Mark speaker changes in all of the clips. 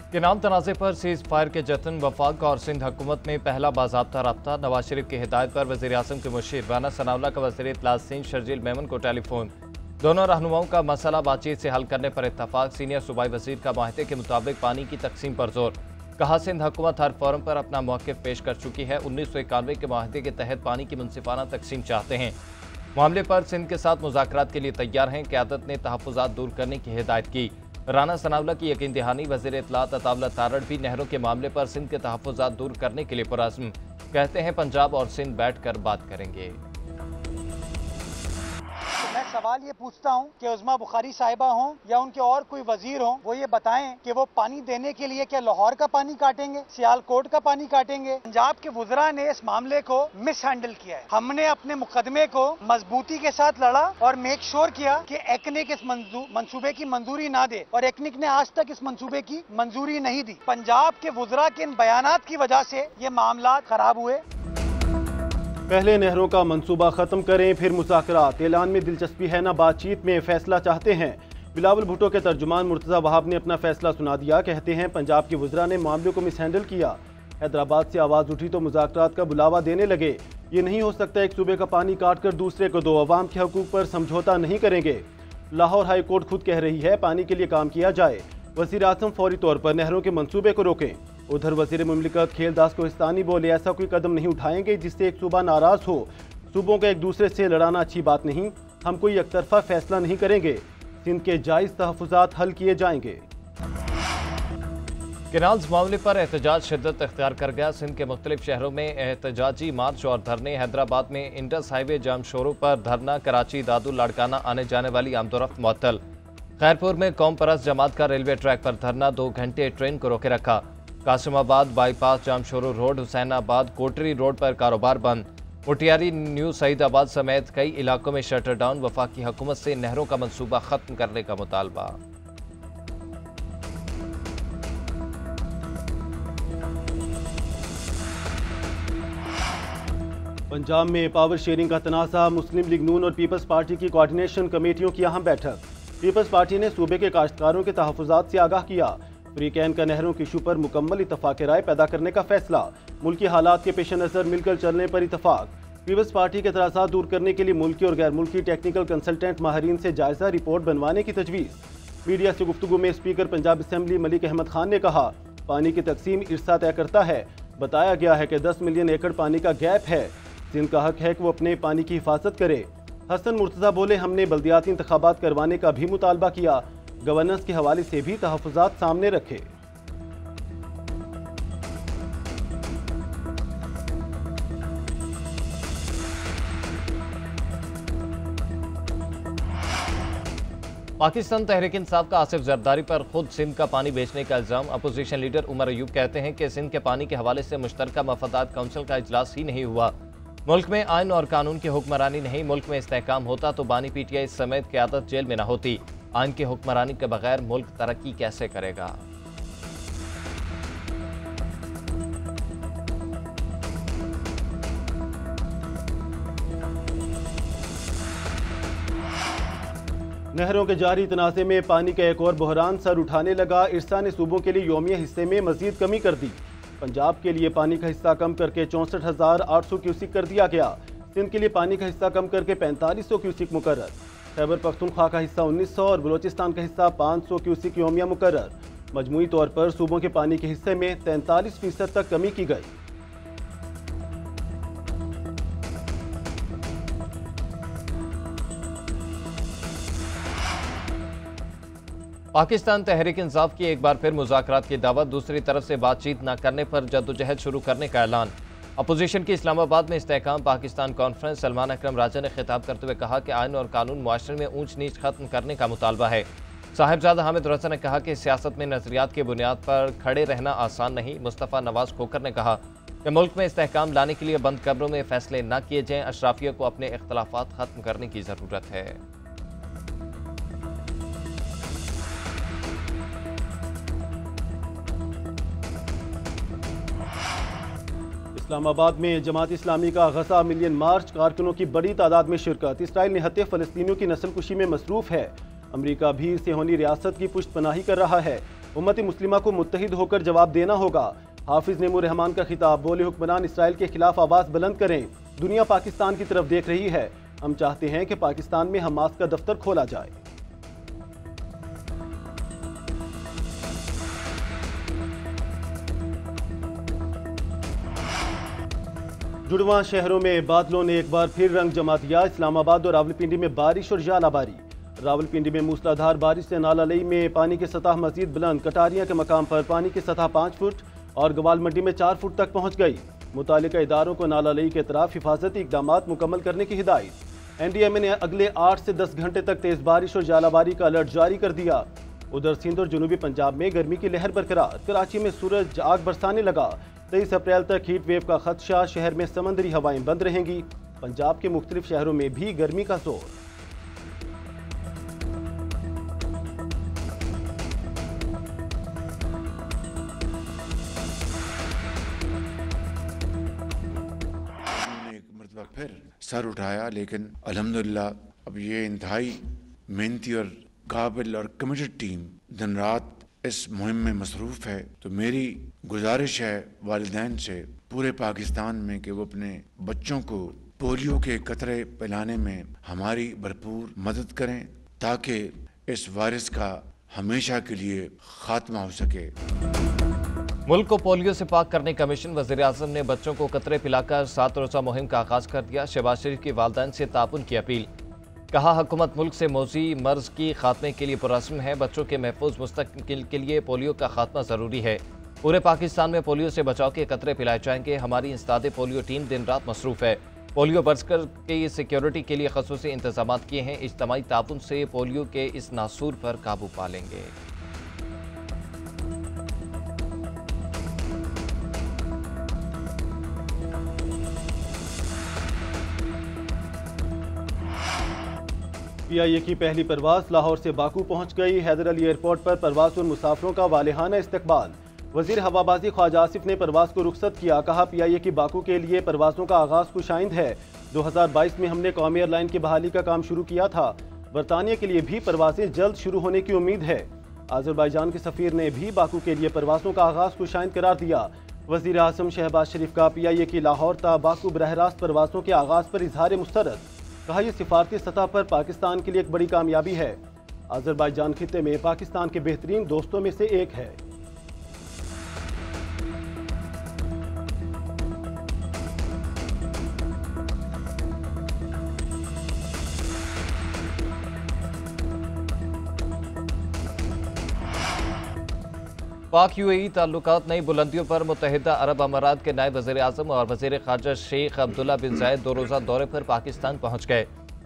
Speaker 1: केनान तनाज़े पर cease fire के जतन वफाक और सिंध हुकूमत में पहला बाज़ाब्ता रब्ता। नवाज शरीफ की हिदायत पर वज़ीर आज़म के मुशीर राना सनाउल्लाह का वज़ीर इत्तलात सिंध शर्जील मेमन को टेलीफोन। दोनों रहनुमाओं का मसला बातचीत से हल करने पर इत्तफाक। सीनियर सूबाई वज़ीर का माहदे के मुताबिक पानी की तकसीम पर जोर। कहा सिंध हुकूमत हर फोरम पर अपना मौक़िफ़ पेश कर चुकी है। 1991 के माहदे के तहत पानी की मुनसिफाना तकसीम चाहते हैं। मामले पर सिंध के साथ मुज़ाकरात के लिए तैयार हैं। क़यादत ने तहफ़्फ़ुज़ात दूर करने की हिदायत की। राना सनाउल्लाह की यकीन दहानी। वज़ीर इत्तलात अताउल्लाह तारड़ भी नहरों के मामले पर सिंध के तहफ़्फ़ुज़ात दूर करने के लिए पुरअज़्म। कहते हैं पंजाब और सिंध बैठ कर बात करेंगे।
Speaker 2: मैं सवाल ये पूछता हूँ कि उज़्मा बुखारी साहिबा हों या उनके और कोई वजीर हों, वो ये बताएं कि वो पानी देने के लिए क्या लाहौर का पानी काटेंगे, सियालकोट का पानी काटेंगे। पंजाब के वुज़रा ने इस मामले को मिस हैंडल किया है। हमने अपने मुकदमे को मजबूती के साथ लड़ा और मेक श्योर किया कि एक्निक इस मंसूबे की मंजूरी ना दे, और एक्निक ने आज तक इस मंसूबे की मंजूरी नहीं दी। पंजाब के वुज़रा के इन बयानात की वजह से ये मामला खराब हुए।
Speaker 3: पहले नहरों का मंसूबा खत्म करें, फिर मुज़ाकरात। ऐलान में दिलचस्पी है ना बातचीत में फैसला चाहते हैं। बिलावल भुट्टो के तर्जुमान मुर्तज़ा वहाब ने अपना फैसला सुना दिया। कहते हैं पंजाब के वुज़रा ने मामले को मिस हैंडल किया। हैदराबाद से आवाज़ उठी तो मुज़ाकरात का बुलावा देने लगे। ये नहीं हो सकता एक सूबे का पानी काट कर दूसरे को दो। अवाम के हकूक़ पर समझौता नहीं करेंगे। लाहौर हाई कोर्ट खुद कह रही है पानी के लिए काम किया जाए। वज़ीर आज़म फौरी तौर पर नहरों के मंसूबे को रोकें। उधर वज़ीर मुमलिकत खेलदास कोहिस्तानी बोले ऐसा कोई कदम नहीं उठाएंगे जिससे एक सूबा नाराज़ हो। सूबों को एक दूसरे से लड़ाना अच्छी बात नहीं। हम कोई एकतरफा फैसला नहीं करेंगे। सिंध के जायज़ तहफ़्फ़ुज़ात हल किए जाएंगे।
Speaker 1: केनाल्स मामले पर एहतजाज शिद्दत इख्तियार कर गया। सिंध के मुख्तलिफ शहरों में एहतजाजी मार्च और धरने। हैदराबाद में इंडस हाईवे जाम शोरों पर धरना। कराची दादुल लाड़काना आने जाने वाली आमदोरफ्त मुअत्तल। खैरपुर में कौम परस्त जमात का रेलवे ट्रैक पर धरना। 2 घंटे ट्रेन को रोके रखा। कासिमाबाद बाईपास जामशोरो रोड, हुसैनाबाद कोटरी रोड पर कारोबार बंद। मुटियारी न्यू सईदाबाद समेत कई इलाकों में शटर डाउन। वफाकी हुकूमत से नहरों का मंसूबा खत्म करने का मुतालबा।
Speaker 3: पंजाब में पावर शेयरिंग का तनाज़ा। मुस्लिम लीग नून और पीपल्स पार्टी की कोऑर्डिनेशन कमेटियों की अहम बैठक। पीपल्स पार्टी ने सूबे के काश्तकारों के तहफ़्फ़ुज़ात से आगाह किया। फ्री कैन का नहरों की इशू पर मुकम्मल इत्तफाक राय पैदा करने का फैसला। मुल्की हालात के पेश नज़र मिलकर चलने पर इत्तफाक। पीपल्स पार्टी के एतराज़ात दूर करने के लिए मुल्की और गैर मुल्की टेक्निकल कंसल्टेंट माहरीन से जायज़ा रिपोर्ट बनवाने की तजवीज़। मीडिया से गुफ्तगू में स्पीकर पंजाब असम्बली मलिक अहमद खान ने कहा पानी की तकसीम इरसा तय करता है। बताया गया है कि 10 मिलियन एकड़ पानी का गैप है। सिंध का हक है कि वो अपने पानी की हिफाजत करे। हसन मुर्तज़ा बोले हमने बल्दियाती इंतखाबात करवाने का भी मुतालबा किया। गवर्नेंस के हवाले से भी तहफ़्फ़ुज़ात सामने रखे।
Speaker 1: पाकिस्तान तहरीक इंसाफ का आसिफ जरदारी पर खुद सिंध का पानी बेचने का इल्ज़ाम। अपोजिशन लीडर उमर अयूब कहते हैं कि सिंध के पानी के हवाले से मुश्तरका मफादात काउंसिल का इजलास ही नहीं हुआ। मुल्क में आइन और कानून की हुक्मरानी नहीं। मुल्क में इस्तेहकाम होता तो बानी पीटीआई समेत क़यादत जेल में न होती। आइन की हुक्मरानी के बगैर मुल्क तरक्की कैसे करेगा।
Speaker 3: नहरों के जारी तनाज़े में पानी का एक और बहरान सर उठाने लगा। इरसा ने सूबों के लिए योमिया हिस्से में मजीद कमी कर दी। पंजाब के लिए पानी का हिस्सा कम करके 64,800 क्यूसिक कर दिया गया। सिंध के लिए पानी का हिस्सा कम करके 4500 क्यूसिक मुकर्रर। खैबर पख्तूनख्वा का हिस्सा 1900 और बलोचिस्तान का हिस्सा 500 क्यूसिक योमिया मुकर्रर। मजमूई तौर पर सूबों के पानी के हिस्से में 43% तक कमी की गई।
Speaker 1: पाकिस्तान तहरीक इंसाफ की एक बार फिर मुज़ाकरात की दावत। दूसरी तरफ से बातचीत न करने पर जद्दोजहद शुरू करने का ऐलान। अपोजिशन की इस्लामाबाद में इस्तेहकाम पाकिस्तान कॉन्फ्रेंस। सलमान अकरम राजा ने खिताब करते हुए कहा कि आइन और कानून मुआशरे में ऊंच नीच खत्म करने का मुतालबा है। साहिबजादा हामिद रजा ने कहा कि सियासत में नजरियात की बुनियाद पर खड़े रहना आसान नहीं। मुस्तफ़ा नवाज खोकर ने कहा कि मुल्क में इस्तेहकाम लाने के लिए बंद कमरों में फैसले न किए जाएं। अशराफिया को अपने इख्तलाफात खत्म करने की ज़रूरत है।
Speaker 3: इस्लामाबाद में जमात इस्लामी का गजा मिलियन मार्च। कारकुनों की बड़ी तादाद में शिरकत। इसराइल निहत्ते फ़लस्तीनियों की नस्लकुशी में मसरूफ़ है। अमरीका भी सेहोनी रियासत की पुष्ट पनाही कर रहा है। उम्मत मुस्लिमा को मुत्तहिद होकर जवाब देना होगा। हाफिज नेमूर रहमान का खिताब, बोले हुक्मरान इसराइल के खिलाफ आवाज़ बुलंद करें। दुनिया पाकिस्तान की तरफ देख रही है। हम चाहते हैं कि पाकिस्तान में हमास का दफ्तर खोला जाए। जुड़वां शहरों में बादलों ने एक बार फिर रंग जमा दिया। इस्लामाबाद और रावलपिंडी में बारिश और जालाबारी। रावलपिंडी में मूसलाधार बारिश से नाला लई में पानी की सतह मजीद बुलंद। कटारिया के मकाम पर पानी की सतह 5 फुट और गवाल मंडी में 4 फुट तक पहुंच गई। मुतालिका इदारों को नाला लई के तरफ हिफाजती इकदाम मुकम्मल करने की हिदायत। NDMA ने अगले 8 से 10 घंटे तक तेज बारिश और जालाबारी का अलर्ट जारी कर दिया। उधर सिंध और जनूबी पंजाब में गर्मी की लहर बरकरार। कराची में सूरज आग बरसाने लगा। 23 अप्रैल तक हीट वेव का खदशा। शहर में समंदरी हवाएं बंद रहेंगी। पंजाब के मुख्तलिफ शहरों में भी गर्मी का जोर।
Speaker 4: फिर सर उठाया, लेकिन अल्हम्दुलिल्लाह अब ये इंतहाई मेहनती और काबिल और कमिटेड टीम दिन रात इस मुहिम में मसरूफ़ है। तो मेरी गुजारिश है वालिदैन से पूरे पाकिस्तान में कि वो अपने बच्चों को पोलियो के कतरे पिलाने में हमारी भरपूर मदद करें ताकि इस वायरस का हमेशा के लिए खात्मा हो सके।
Speaker 1: मुल्क को पोलियो से पाक करने का मिशन। वज़ीर-ए-आज़म ने बच्चों को कतरे पिलाकर 7 रोज़ा मुहिम का आगाज़ कर दिया। शहबाज शरीफ की वालिदैन से ताउन की अपील। कहा, हुकूमत मुल्क से मौजी मर्ज की खात्मे के लिए पुरअज़्म है। बच्चों के महफूज मुस्तक़बिल के लिए पोलियो का खात्मा ज़रूरी है। पूरे पाकिस्तान में पोलियो से बचाव के कतरे पिलाए जाएंगे। हमारी इंसदाद पोलियो टीम दिन रात मसरूफ़ है। पोलियो बरसकर की सिक्योरिटी के लिए ख़ुसूसी इंतजाम किए हैं। इज्तमाई ताउन से पोलियो के इस नासूर पर काबू पा लेंगे।
Speaker 3: PIA की पहली परवाज लाहौर से बाकू पहुंच गई। हैदर अली एयरपोर्ट पर परवाज और मुसाफरों का वालेहाना इस्तकबाल। वजीर हवाबाजी ख्वाजा आसिफ ने परवाज को रुखसत किया। कहा, PIA की बाकू के लिए परवाजों का आगाज खुशाइंद है। 2022 में हमने कौमी एयरलाइन की बहाली का काम शुरू किया था। बरतानिया के लिए भी परवाजें जल्द शुरू होने की उम्मीद है। आज़रबाईजान के सफीर ने भी बाकू के लिए परवाजों का आगाज खुशाइंद करार दिया। वजीर आज़म शहबाज शरीफ का PIA की लाहौर ता बाकू बरह रास्त परवाजों के आगाज पर इजहार मुस्तरद। कहा, यह सिफारती सतह पर पाकिस्तान के लिए एक बड़ी कामयाबी है। आज़रबाईजान खित्ते में पाकिस्तान के बेहतरीन दोस्तों में से एक है।
Speaker 1: पाक UAE ताल्लुकात नई बुलंदियों पर। मुत्तहिदा अरब अमारात के नायब वज़ीर-ए-आज़म और वज़ीर ख़ारजा शेख अब्दुल्ला बिन ज़ायद 2 रोज़ा दौरे पर पाकिस्तान पहुँच गए।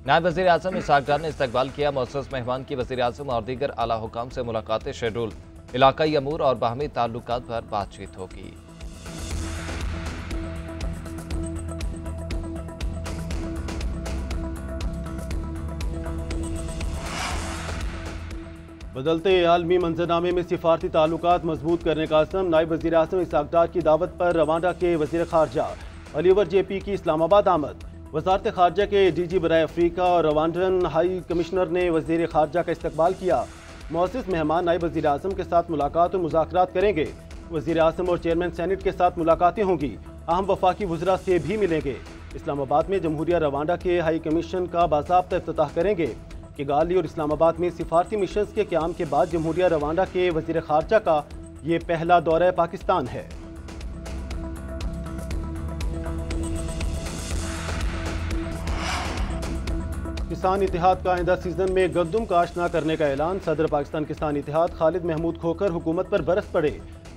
Speaker 1: नायब वज़ीर-ए-आज़म इसहाक डार ने इस्तकबाल किया। मुअज़्ज़ज़ मेहमान की वज़ीर-ए-आज़म और दीगर आला हुकाम से मुलाकातें शेड्यूल। इलाकाई अमूर और बाहमी ताल्लुकात पर बातचीत होगी।
Speaker 3: बदलते आलमी मंजरनामे में सिफारती ताल्लुकात मजबूत करने का असम। नायब वज़ीर आज़म इसहाक डार की दावत पर रवांडा के वज़ीर ख़ारजा अलीवर JP की इस्लामाबाद आमद। वज़ारत ख़ारजा के DG बराए अफ्रीका और रवांडन हाई कमिश्नर ने वज़ीर ख़ारजा का इस्तकबाल किया। मुअज़्ज़ज़ मेहमान नायब वज़ीर आज़म के साथ मुलाकात और मुज़ाकरात करेंगे। वज़ीर आज़म और चेयरमैन सेनेट के साथ मुलाकातें होंगी। अहम वफाकी वज़रा से भी मिलेंगे। इस्लामाबाद में जमहूरिया रवांडा के हाई कमीशन का बाज़ाब्ता इफ्तिताह करेंगे। किगाली और इस्लामाबाद में सिफारती मिशन के क़याम के बाद जमहूरिया रवांडा के वज़ीर ख़ारजा का ये पहला दौरा पाकिस्तान है। किसान इत्तेहाद का आइंदा सीजन में गंदम काश्त न करने का ऐलान। सदर पाकिस्तान किसान इत्तेहाद खालिद महमूद खोखर हुकूमत पर बरस पड़े।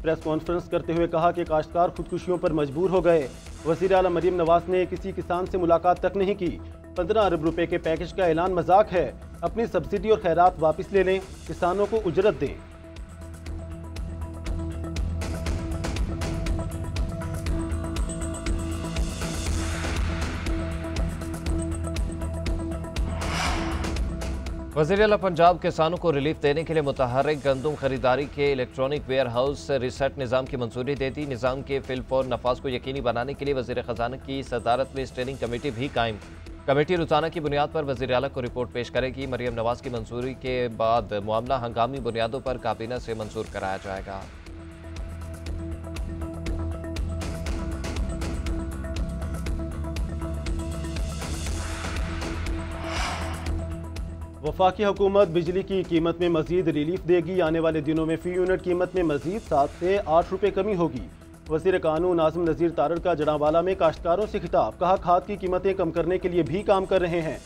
Speaker 3: प्रेस कॉन्फ्रेंस करते हुए कहा कि काश्तकार खुदकुशियों पर मजबूर हो गए। वज़ीर आला मरीम नवाज ने किसी किसान से मुलाकात तक नहीं की। 15 अरब रुपए के पैकेज का ऐलान मजाक है। अपनी सब्सिडी और खैरात वापस ले लें, किसानों को उजरत दें।
Speaker 1: वज़ीर आला पंजाब किसानों को रिलीफ देने के लिए मुतहर्रिक गंदम खरीदारी के इलेक्ट्रॉनिक वेयर हाउस रिसेट निज़ाम की मंजूरी दे दी। निज़ाम के फिलफौर नफाज को यकीनी बनाने के लिए वज़ीर ख़जाना की सदारत में स्टेयरिंग कमेटी भी कायम। कमेटी रोजाना की बुनियाद पर वज़ीर आला को रिपोर्ट पेश करेगी। मरियम नवाज की मंजूरी के बाद मामला हंगामी बुनियादों पर काबीना से मंजूर कराया जाएगा।
Speaker 3: वफाकी हुकूमत बिजली की कीमत में मजीद रिलीफ देगी। आने वाले दिनों में फी यूनिट कीमत में मजीद 7 से 8 रुपये कमी होगी। वज़ीर कानून आज़म नज़ीर तारड़ का जड़ावाला में काश्तकारों से खिताब, कहा खाद की कीमतें कम करने के लिए भी काम कर रहे हैं,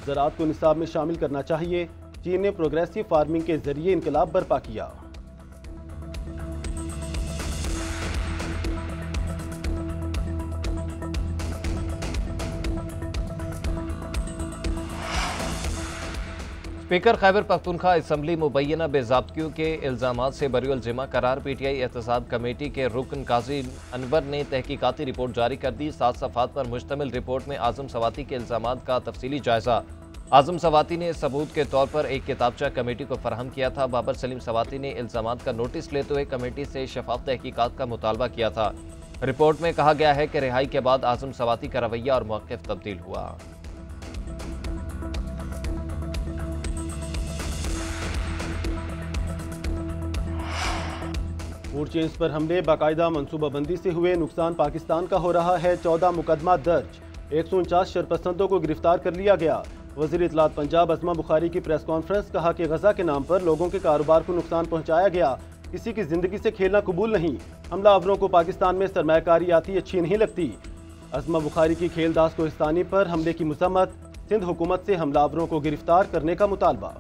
Speaker 3: ज़राअत को निसाब में शामिल करना चाहिए। चीन ने प्रोग्रेसिव फार्मिंग के जरिए इनकलाब बर्पा किया।
Speaker 1: स्पीकर खैबर पख्तूनख्वा असम्बली मुबैना बेज़ाब्तियों के इल्ज़ामात से बरीउल जिम्मा करार। PTI एहतसाब कमेटी के रुकन काजी अनवर ने तहकीकाती रिपोर्ट जारी कर दी। 7 सफ़हात पर मुश्तमिल रिपोर्ट में आज़म सवाती के इल्ज़ामात का तफसीली जायजा। आज़म सवाती ने सबूत के तौर पर एक किताबचा कमेटी को फराहम किया था। बाबर सलीम सवाती ने इल्ज़ामात का नोटिस लेते हुए कमेटी से शफाफ तहकीकात का मुतालबा किया था। रिपोर्ट में कहा गया है कि रिहाई के बाद आज़म सवाती का रवैया और मौक़िफ़ तब्दील हुआ।
Speaker 3: फूड चेन्स पर हमले बाकायदा मनसूबाबंदी से हुए नुकसान पाकिस्तान का हो रहा है। 14 मुकदमा दर्ज, 149 शरपसंदों को गिरफ्तार कर लिया गया। वज़ीर इत्तलात पंजाब अस्मा बुखारी की प्रेस कॉन्फ्रेंस, कहा कि गजा के नाम पर लोगों के कारोबार को नुकसान पहुंचाया गया। किसी की जिंदगी से खेलना कबूल नहीं। हमलावरों को पाकिस्तान में सरमायाकारी आती अच्छी नहीं लगती। अस्मा बुखारी की खेलदास कोहिस्तानी पर हमले की मजम्मत, सिंध हुकूमत से हमलावरों को गिरफ्तार करने का मुतालबा।